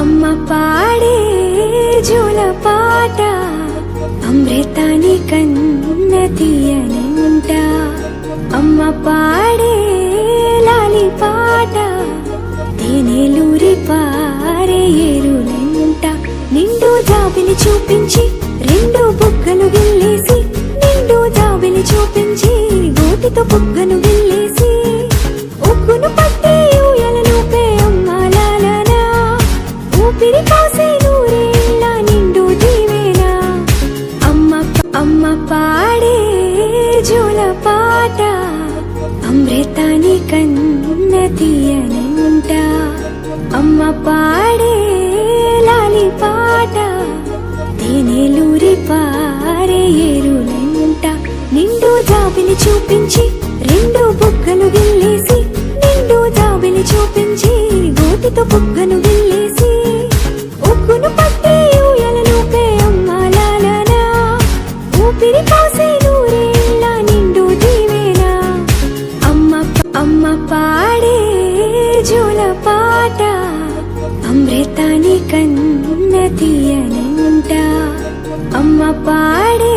అమ్మ పాడే జోల పాట అమృతాని కన్న తీయనంట. అమ్మ పాడే లాలి పాట తేనెలూరి పారే ఏరులంట. నిండు జాబిలి చూపించి రెండు బుగ్గలు గిల్లేసి, నిండు జాబిలి చూపించి గోటితో బుగ్గను గిల్లేసి, ఉగ్గును పట్టి ఊయలను పే అమ్మాలాలనా, ఊపిరి కాసే నూరేళ్ళ నిండు దీవేనా. అమ్మ పాడే జోల పాట అమృతాని కన్న తీయనంట. అమ్మ పాడే లాలి పాట తేనెలూరి పారే ఏరులంట. నిండు జాబిలి చూపించి రెండు బుగ్గలు గిల్లేసి, నిండు జాబిలి చూపించి గోటితో బుగ్గను గిల్లేసి, ఉగ్గును పట్టి ఊయలను పే అమ్మాలాలనా, ఊపిరి కాసే నూరేళ్ళ నిండు దీవేనా. అమ్మ పాడే జోల పాట అమృతాని కన్న తీయనంట. అమ్మ పాడే